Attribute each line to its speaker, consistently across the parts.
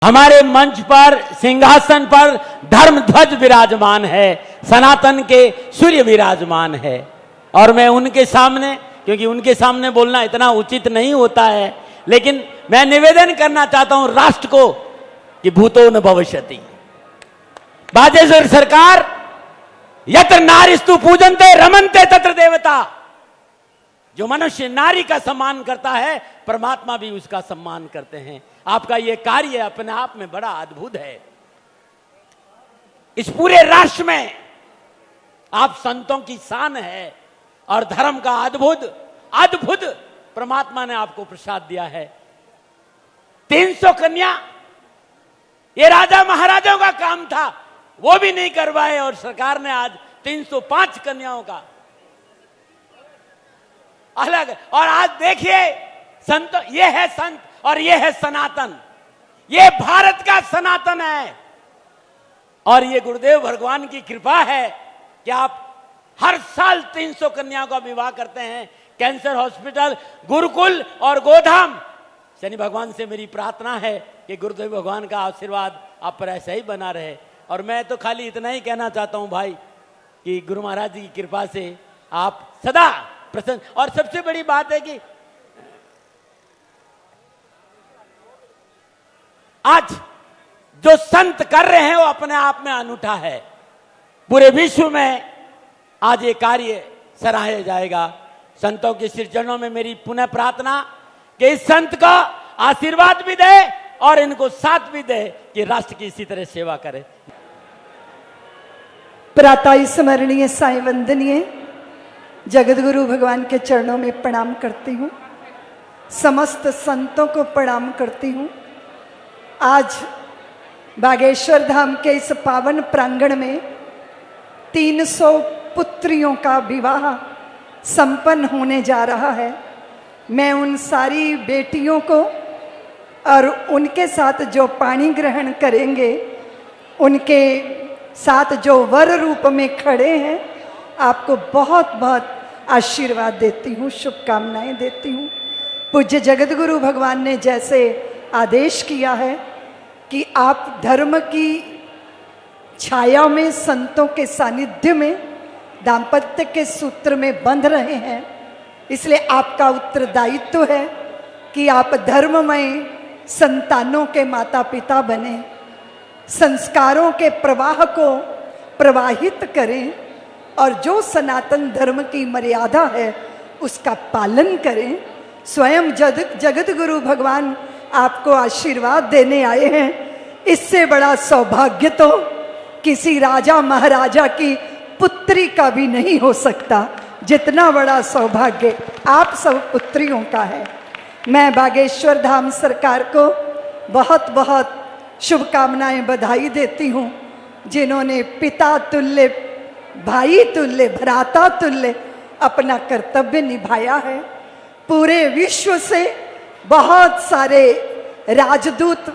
Speaker 1: हमारे मंच पर सिंहासन पर धर्म ध्वज विराजमान है, सनातन के सूर्य विराजमान है। और मैं उनके सामने, क्योंकि उनके सामने बोलना इतना उचित नहीं होता है, लेकिन मैं निवेदन करना चाहता हूं राष्ट्र को कि भूतो न भविष्यति। बाजेश्वर सरकार, यत्र नारीस्तु पूजन्ते रमन्ते तत्र देवता। जो मनुष्य नारी का सम्मान करता है, परमात्मा भी उसका सम्मान करते हैं। आपका यह कार्य अपने आप में बड़ा अद्भुत है। इस पूरे राष्ट्र में आप संतों की शान है और धर्म का अद्भुत अद्भुत परमात्मा ने आपको प्रसाद दिया है। 300 कन्या, ये राजा महाराजाओं का काम था, वो भी नहीं करवाए और सरकार ने आज 305 कन्याओं का अलग। और आज देखिए संत, ये है संत और ये है सनातन, ये भारत का सनातन है। और ये गुरुदेव भगवान की कृपा है कि आप हर साल 300 कन्याओं का विवाह करते हैं। कैंसर हॉस्पिटल, गुरुकुल और गोधाम, शनि भगवान से मेरी प्रार्थना है कि गुरुदेव भगवान का आशीर्वाद आप पर ऐसा ही बना रहे। और मैं तो खाली इतना ही कहना चाहता हूं भाई कि गुरु महाराज जी की कृपा से आप सदा प्रसन्न। और सबसे बड़ी बात है कि आज जो संत कर रहे हैं वो अपने आप में अनूठा है। पूरे विश्व में आज ये कार्य सराहा जाएगा। संतों के श्री चरणों में मेरी पुनः प्रार्थना कि इस संत का आशीर्वाद भी दे और इनको साथ भी दे कि राष्ट्र की इसी तरह सेवा करे।
Speaker 2: प्रातः स्मरणीय साई वंदनीय जगत गुरु भगवान के चरणों में प्रणाम करती हूँ। समस्त संतों को प्रणाम करती हूँ। आज बागेश्वर धाम के इस पावन प्रांगण में 300 पुत्रियों का विवाह संपन्न होने जा रहा है। मैं उन सारी बेटियों को और उनके साथ जो पाणी ग्रहण करेंगे, उनके साथ जो वर रूप में खड़े हैं, आपको बहुत बहुत आशीर्वाद देती हूँ, शुभकामनाएं देती हूँ। पूज्य जगत गुरु भगवान ने जैसे आदेश किया है कि आप धर्म की छाया में, संतों के सानिध्य में, दाम्पत्य के सूत्र में बंध रहे हैं, इसलिए आपका उत्तरदायित्व है कि आप धर्ममय संतानों के माता पिता बने, संस्कारों के प्रवाह को प्रवाहित करें और जो सनातन धर्म की मर्यादा है उसका पालन करें। स्वयं जगत गुरु भगवान आपको आशीर्वाद देने आए हैं। इससे बड़ा सौभाग्य तो किसी राजा महाराजा की पुत्री का भी नहीं हो सकता, जितना बड़ा सौभाग्य आप सब पुत्रियों का है। मैं बागेश्वर धाम सरकार को बहुत बहुत शुभकामनाएं, बधाई देती हूँ, जिन्होंने पिता तुल्य, भाई तुल्य, भ्राता तुल्य अपना कर्तव्य निभाया है। पूरे विश्व से बहुत सारे राजदूत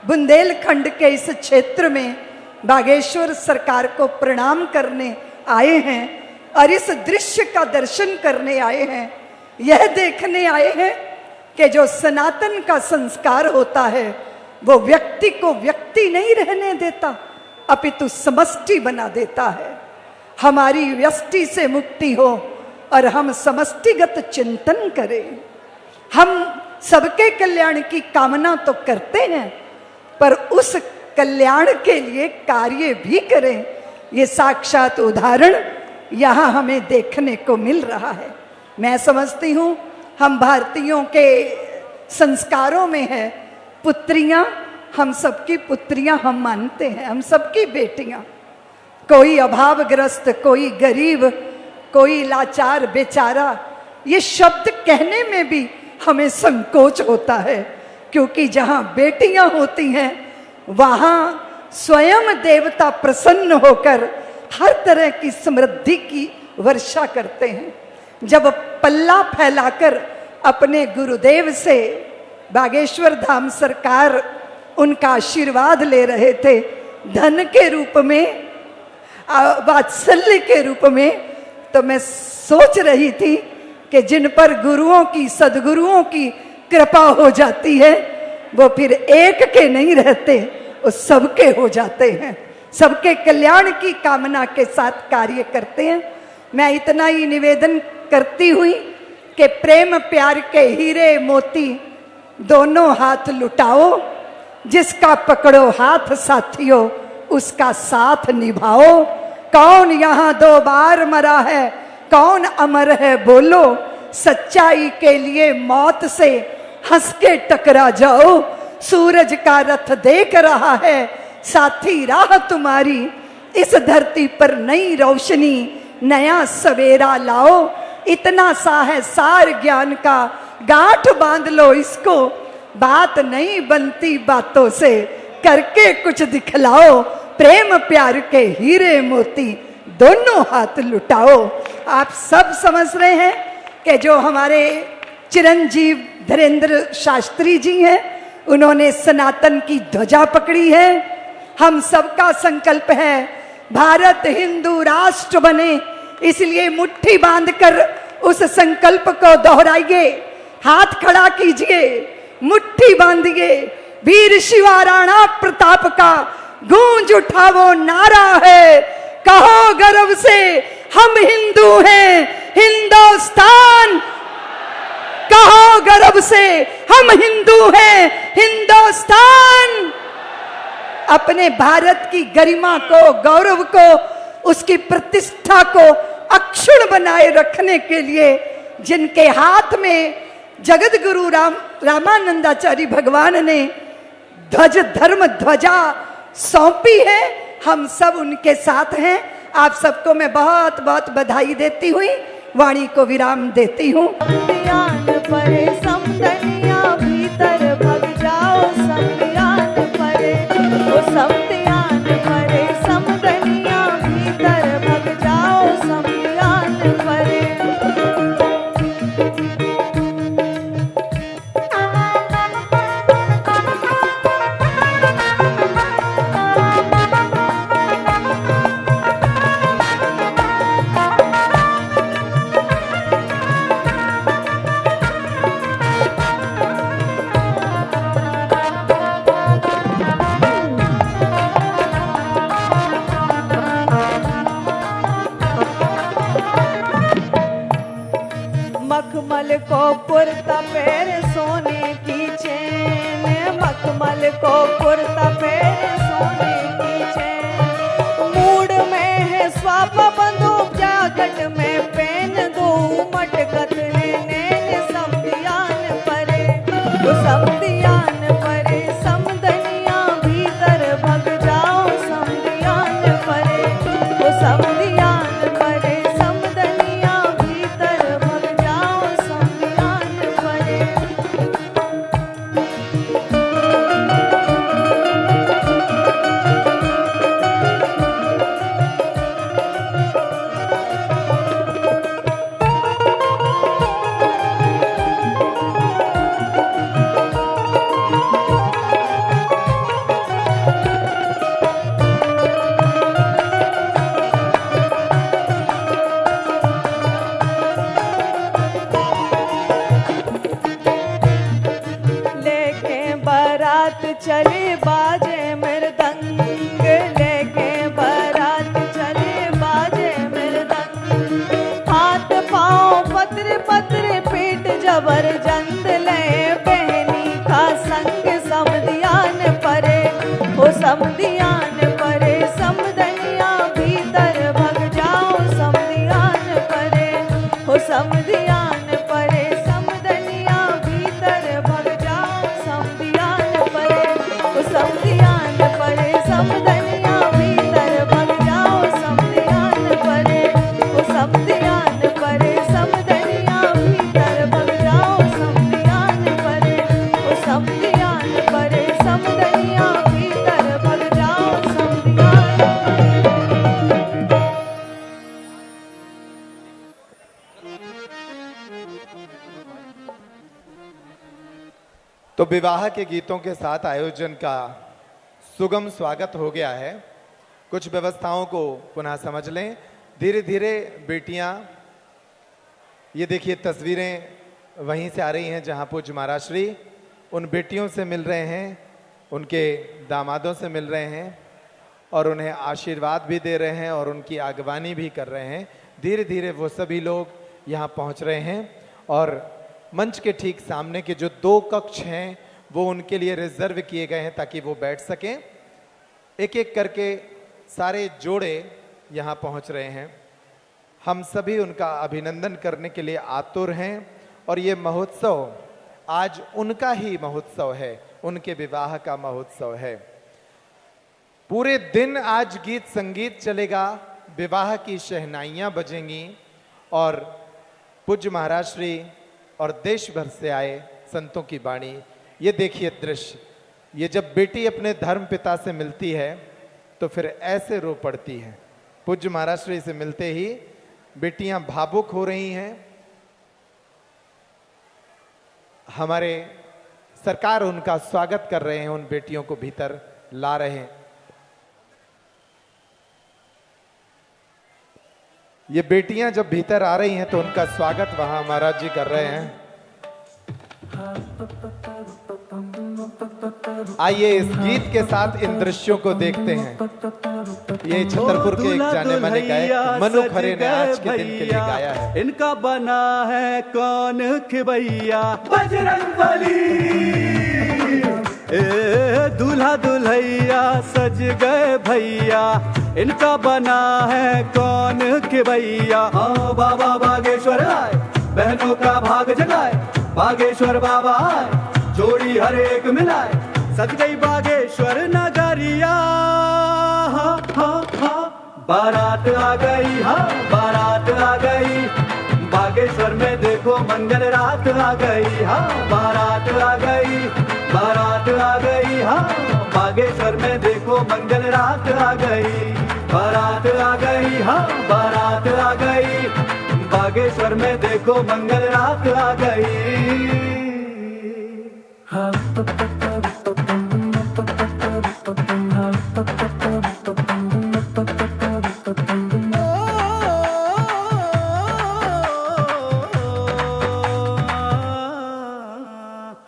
Speaker 2: बुंदेलखंड के इस क्षेत्र में बागेश्वर सरकार को प्रणाम करने आए हैं और इस दृश्य का दर्शन करने आए हैं। यह देखने आए हैं कि जो सनातन का संस्कार होता है वो व्यक्ति को व्यक्ति नहीं रहने देता, अपितु समष्टि बना देता है। हमारी व्यष्टि से मुक्ति हो और हम समष्टिगत चिंतन करें। हम सबके कल्याण की कामना तो करते हैं, पर उस कल्याण के लिए कार्य भी करें। ये साक्षात उदाहरण यहाँ हमें देखने को मिल रहा है। मैं समझती हूँ हम भारतीयों के संस्कारों में है पुत्रियां, हम सबकी पुत्रियां हम मानते हैं, हम सबकी बेटियां। कोई अभावग्रस्त, कोई गरीब, कोई लाचार बेचारा, ये शब्द कहने में भी हमें संकोच होता है, क्योंकि जहाँ बेटियां होती हैं वहाँ स्वयं देवता प्रसन्न होकर हर तरह की समृद्धि की वर्षा करते हैं। जब पल्ला फैलाकर अपने गुरुदेव से बागेश्वर धाम सरकार उनका आशीर्वाद ले रहे थे, धन के रूप में, वात्सल्य के रूप में, तो मैं सोच रही थी कि जिन पर गुरुओं की, सदगुरुओं की कृपा हो जाती है वो फिर एक के नहीं रहते, वो सबके हो जाते हैं, सबके कल्याण की कामना के साथ कार्य करते हैं। मैं इतना ही निवेदन करती हुई कि प्रेम प्यार के हीरे मोती दोनों हाथ लुटाओ, जिसका पकड़ो हाथ साथियों उसका साथ निभाओ। कौन यहाँ 2 बार मरा है, कौन अमर है बोलो, सच्चाई के लिए मौत से हंस के टकरा जाओ। सूरज का रथ देख रहा है साथी राह तुम्हारी, इस धरती पर नई रोशनी नया सवेरा लाओ। इतना सा है सार ज्ञान का, गांठ बांध लो इसको, बात नहीं बनती बातों से, करके कुछ दिखलाओ। प्रेम प्यार के हीरे मोती दोनों हाथ लुटाओ। आप सब समझ रहे हैं कि जो हमारे चिरंजीव धीरेन्द्र शास्त्री जी हैं, उन्होंने सनातन की ध्वजा पकड़ी है। हम सबका संकल्प है भारत हिंदू राष्ट्र बने, इसलिए मुट्ठी बांधकर उस संकल्प को दोहराइए, हाथ खड़ा कीजिए, मुट्ठी बांधिए। वीर शिवा राणा प्रताप का गूंज उठा वो नारा है, कहो गर्व से हम हिंदू हैं हिंदुस्तान, कहो गर्व से हम हिंदू हैं हिंदुस्तान। अपने भारत की गरिमा को, गौरव को, उसकी प्रतिष्ठा को अक्षुण्ण बनाए रखने के लिए जिनके हाथ में जगत गुरु रामानंदाचार्य भगवान ने ध्वज धर्म ध्वजा सौंपी है, हम सब उनके साथ हैं। आप सबको मैं बहुत बहुत बधाई देती हुई वाणी को विराम देती हूँ।
Speaker 3: परे समदनिया भीतर भग जाओ, संज्ञान परे ओ समदनियान परे, समदनिया भीतर भग जाओ, संज्ञान परे। मखमल को कुर्ता पैर सोने की चैन, मखमल को कुर्ता पैर सोने की चैन। मूड में है स्वाप बंदूक, जागट में पेन दो, मटकत है नैन समदियान परे, समदियान परे, समदनिया भीतर भग जाओ, समदियान परे, समदियान परे, समदनिया भीतर भग जाओ, समदियान परे। चले बाजे मृदंग, लेके बारात चले बाजे मृदंग। हाथ पाँव पत्र पत्र पीठ जबर जंद ले, बहनी का संग समदियान परे, हो समदियान परे, समदनिया भीतर भग जाओ, समदियान परे, हो समदियान परे, समदनिया भीतर भग जाओ, समदियान परे, हो समदियान परे, समदनिया भीतर भग जाओ, समदियान परे, हो समदियान परे, समदनिया भीतर भग जाओ, समदियान परे, हो समदियान परे, समदनिया भीतर भग जाओ, समदियान परे।
Speaker 4: तो विवाह के गीतों के साथ आयोजन का सुगम स्वागत हो गया है। कुछ व्यवस्थाओं को पुनः समझ लें। धीरे धीरे बेटियां, ये देखिए तस्वीरें वहीं से आ रही हैं जहां पूज्य महाराज श्री उन बेटियों से मिल रहे हैं, उनके दामादों से मिल रहे हैं और उन्हें आशीर्वाद भी दे रहे हैं और उनकी अगवानी भी कर रहे हैं। धीरे धीरे वो सभी लोग यहाँ पहुँच रहे हैं और मंच के ठीक सामने के जो 2 कक्ष हैं वो उनके लिए रिजर्व किए गए हैं ताकि वो बैठ सकें। एक एक करके सारे जोड़े यहाँ पहुँच रहे हैं। हम सभी उनका अभिनंदन करने के लिए आतुर हैं और ये महोत्सव आज उनका ही महोत्सव है, उनके विवाह का महोत्सव है। पूरे दिन आज गीत संगीत चलेगा, विवाह की शहनाइयाँ बजेंगी और पूज्य महाराज श्री और देश भर से आए संतों की वाणी। ये देखिए दृश्य, ये जब बेटी अपने धर्म पिता से मिलती है तो फिर ऐसे रो पड़ती है। पूज्य महाराज श्री से मिलते ही बेटियां भावुक हो रही हैं। हमारे सरकार उनका स्वागत कर रहे हैं, उन बेटियों को भीतर ला रहे हैं। ये बेटियां जब भीतर आ रही हैं तो उनका स्वागत वहां महाराज जी कर रहे हैं। आइए इस गीत के साथ इन दृश्यों को देखते हैं। ये छतरपुर के एक जाने माने गायक मनु खरे ने आज के दिन के लिए गाया है।
Speaker 5: इनका बना है कौन खिबैया, बजरंगबली। दूल्हा दुल्हैया सज गए भैया, इनका बना है कौन खिबैया। हाँ बाबा बागेश्वर आए, बहनों का भाग जगाए, बागेश्वर बाबा आए, जोड़ी हर एक मिलाए, सज गई बागेश्वर नगरिया। हाँ हाँ हाँ बारात आ गई, हाँ बारात आ गई, बागेश्वर में देखो मंगल रात आ गई। हाँ बारात आ गई, बारात आ गई, हाँ बागेश्वर में देखो मंगल रात आ गई। बारात आ गई, हाँ बारात आ गई, बागेश्वर में देखो मंगल रात आ गई।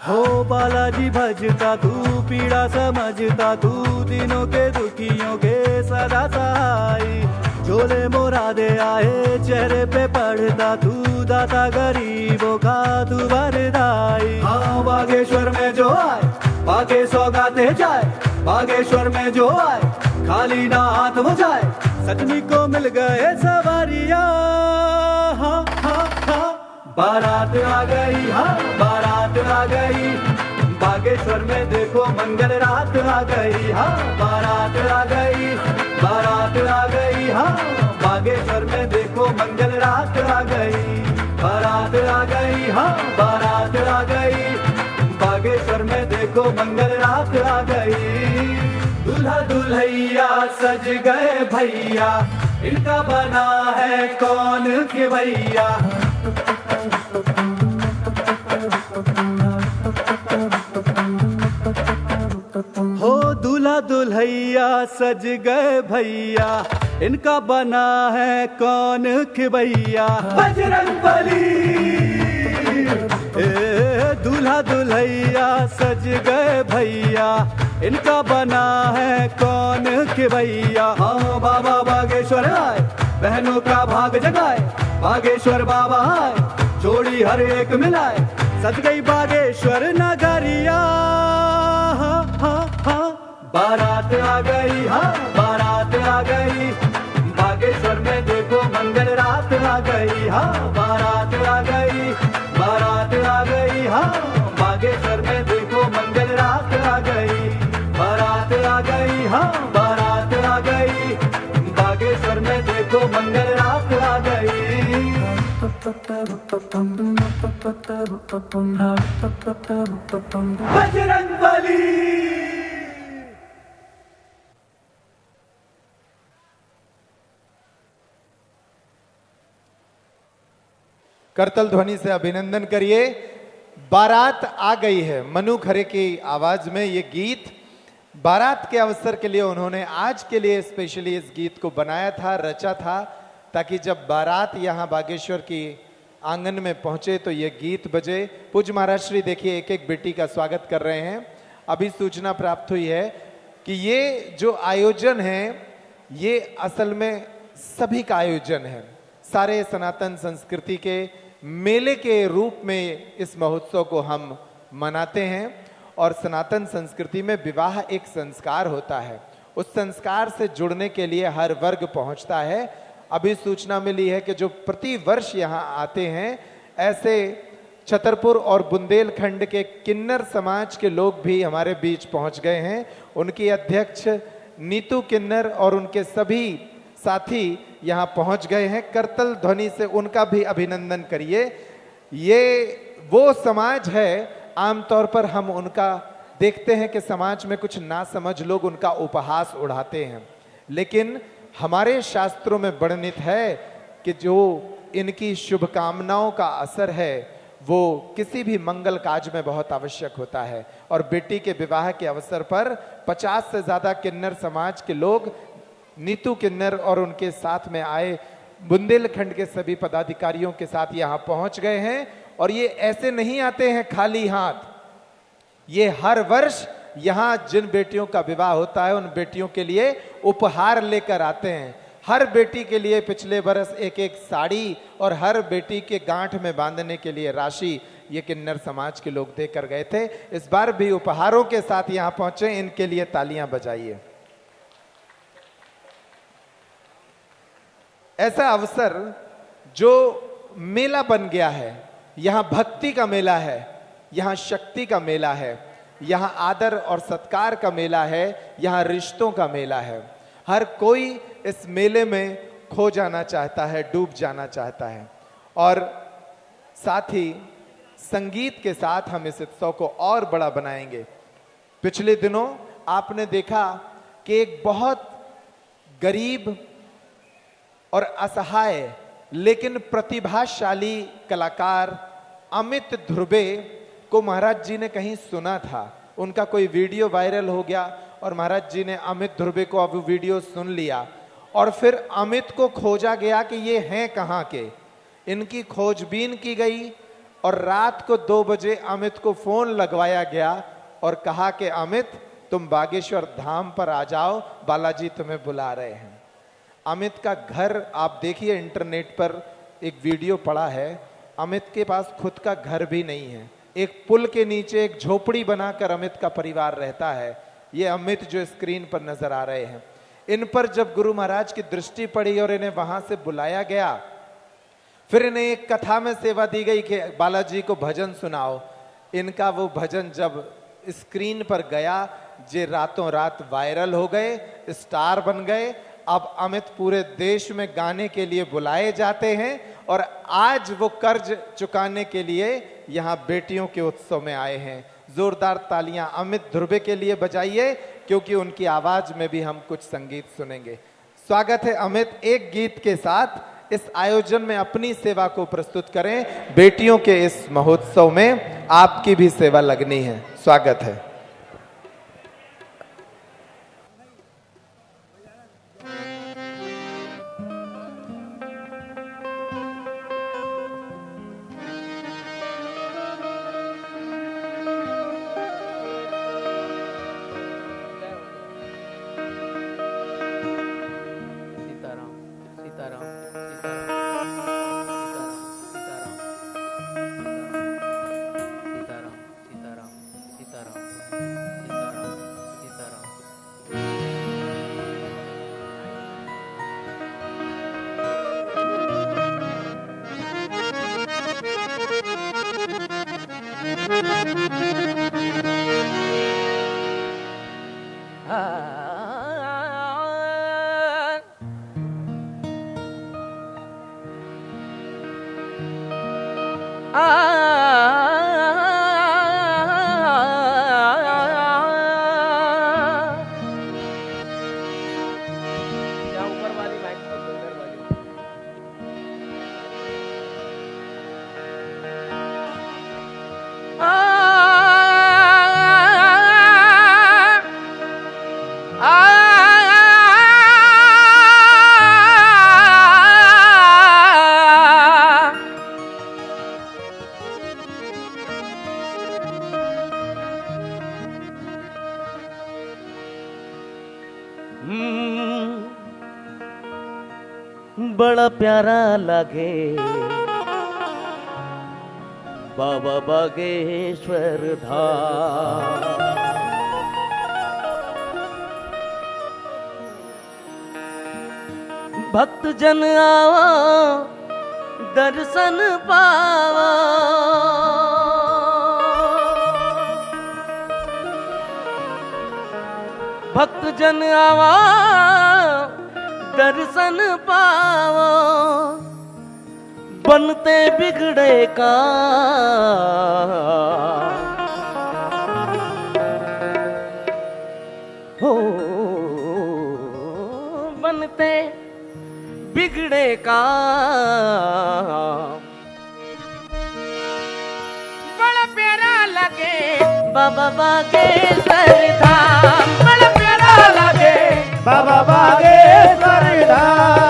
Speaker 5: हो बालाजी भजता तू, पीड़ा समझता तू, दिनों के दुखियों के सदा सहाय। झोले मोरा दे आए, चेहरे पे पढ़ता तू, दाता गरीबों का तू वरदाई। हाँ बागेश्वर में जो आए, बागे सौगाते जाए, बागेश्वर में जो आए, खाली ना हाथ हो जाए, सजनी को मिल गए सवारिया। हाँ हाँ हाँ बारात आ गई, हाँ बारात आ गई, बागेश्वर में देखो मंगल रात आ गई। हाँ बारात आ गई, बारात आ गई, हाँ बागेश्वर में देखो मंगल रात आ गई। बारात आ गई, हाँ बारात आ गई, बागेश्वर में देखो मंगल रात आ गई। दूल्हा दुल्हैया सज गए भैया, इनका बना है कौन खिबैया। हो दूल्हा दुल्हैया सज गए भैया, इनका बना है कौन खिबैया, बजरंगबली। दूल्हा दुल्हैया सज गए भैया, इनका बना है कौन खिबैया। हाँ बाबा बागेश्वर आए, बहनों का भाग जगाए, बागेश्वर बाबा आए, जोड़ी हर एक मिलाए, सज गई बागेश्वर नगरिया। हाँ हाँ हाँ बारात आ गई, हाँ बारात आ गई, बागेश्वर में देखो मंगल रात आ गई। हाँ बारात आ गई, बारात आ गई, हाँ बागेश्वर में देखो मंगल रात आ गई। बारात आ गई, हाँ बारात आ गई, बागेश्वर में देखो मंगल रात आ गई। बजरंगबली।
Speaker 4: करतल ध्वनि से अभिनंदन करिए। बारात आ गई है, मनु खरे की आवाज में ये गीत बारात के अवसर के लिए उन्होंने आज के लिए स्पेशली इस गीत को बनाया था, रचा था, ताकि जब बारात यहाँ बागेश्वर की आंगन में पहुंचे तो ये गीत बजे। पूज्य महाराज श्री देखिए एक एक बेटी का स्वागत कर रहे हैं। अभी सूचना प्राप्त हुई है कि ये जो आयोजन है ये असल में सभी का आयोजन है। सारे सनातन संस्कृति के मेले के रूप में इस महोत्सव को हम मनाते हैं। और सनातन संस्कृति में विवाह एक संस्कार होता है, उस संस्कार से जुड़ने के लिए हर वर्ग पहुंचता है। अभी सूचना मिली है कि जो प्रति वर्ष यहाँ आते हैं, ऐसे छतरपुर और बुंदेलखंड के किन्नर समाज के लोग भी हमारे बीच पहुंच गए हैं। उनकी अध्यक्ष नीतू किन्नर और उनके सभी साथी यहाँ पहुंच गए हैं। करतल ध्वनि से उनका भी अभिनंदन करिए। ये वो समाज है, आमतौर पर हम उनका देखते हैं कि समाज में कुछ नासमझ लोग उनका उपहास उड़ाते हैं, लेकिन हमारे शास्त्रों में वर्णित है कि जो इनकी शुभकामनाओं का असर है वो किसी भी मंगल काज में बहुत आवश्यक होता है। और बेटी के विवाह के अवसर पर 50 से ज्यादा किन्नर समाज के लोग नीतू किन्नर और उनके साथ में आए बुंदेलखंड के सभी पदाधिकारियों के साथ यहाँ पहुंच गए हैं। और ये ऐसे नहीं आते हैं खाली हाथ, ये हर वर्ष यहाँ जिन बेटियों का विवाह होता है उन बेटियों के लिए उपहार लेकर आते हैं। हर बेटी के लिए पिछले बरस एक एक साड़ी और हर बेटी के गांठ में बांधने के लिए राशि ये किन्नर समाज के लोग देकर गए थे। इस बार भी उपहारों के साथ यहाँ पहुंचे, इनके लिए तालियां बजाइए। ऐसा अवसर जो मेला बन गया है, यहाँ भक्ति का मेला है, यहाँ शक्ति का मेला है, यहाँ आदर और सत्कार का मेला है, यहाँ रिश्तों का मेला है। हर कोई इस मेले में खो जाना चाहता है, डूब जाना चाहता है। और साथ ही संगीत के साथ हम इस उत्सव को और बड़ा बनाएंगे। पिछले दिनों आपने देखा कि एक बहुत गरीब और असहाय लेकिन प्रतिभाशाली कलाकार अमित ध्रुवे को महाराज जी ने कहीं सुना था। उनका कोई वीडियो वायरल हो गया और महाराज जी ने अमित ध्रुवे को अब वीडियो सुन लिया और फिर अमित को खोजा गया कि ये हैं कहाँ के। इनकी खोजबीन की गई और रात को 2 बजे अमित को फोन लगवाया गया और कहा कि अमित तुम बागेश्वर धाम पर आ जाओ, बालाजी तुम्हें बुला रहे हैं। अमित का घर आप देखिए, इंटरनेट पर एक वीडियो पड़ा है। अमित के पास खुद का घर भी नहीं है, एक पुल के नीचे एक झोपड़ी बनाकर अमित का परिवार रहता है। ये अमित जो स्क्रीन पर नजर आ रहे हैं, इन पर जब गुरु महाराज की दृष्टि पड़ी और इन्हें वहां से बुलाया गया, फिर इन्हें एक कथा में सेवा दी गई कि बालाजी को भजन सुनाओ। इनका वो भजन जब स्क्रीन पर गया, जे रातों रात वायरल हो गए, स्टार बन गए। अब अमित पूरे देश में गाने के लिए बुलाए जाते हैं और आज वो कर्ज चुकाने के लिए यहाँ बेटियों के उत्सव में आए हैं। जोरदार तालियां अमित ध्रुवे के लिए बजाइए, क्योंकि उनकी आवाज में भी हम कुछ संगीत सुनेंगे। स्वागत है अमित, एक गीत के साथ इस आयोजन में अपनी सेवा को प्रस्तुत करें। बेटियों के इस महोत्सव में आपकी भी सेवा लगनी है। स्वागत है।
Speaker 5: बड़ा प्यारा लगे बाबा बागेश्वर धाम। भक्त जन आओ दर्शन पाओ, भक्त जन आओ दर्शन पाओ, बनते बिगड़े का हो, बनते बिगड़े का बड़ा प्यारा लगे बाबा बागेश्वर धाम, बड़ा प्यारा लगे
Speaker 4: बाबा बागेश्वर धाम।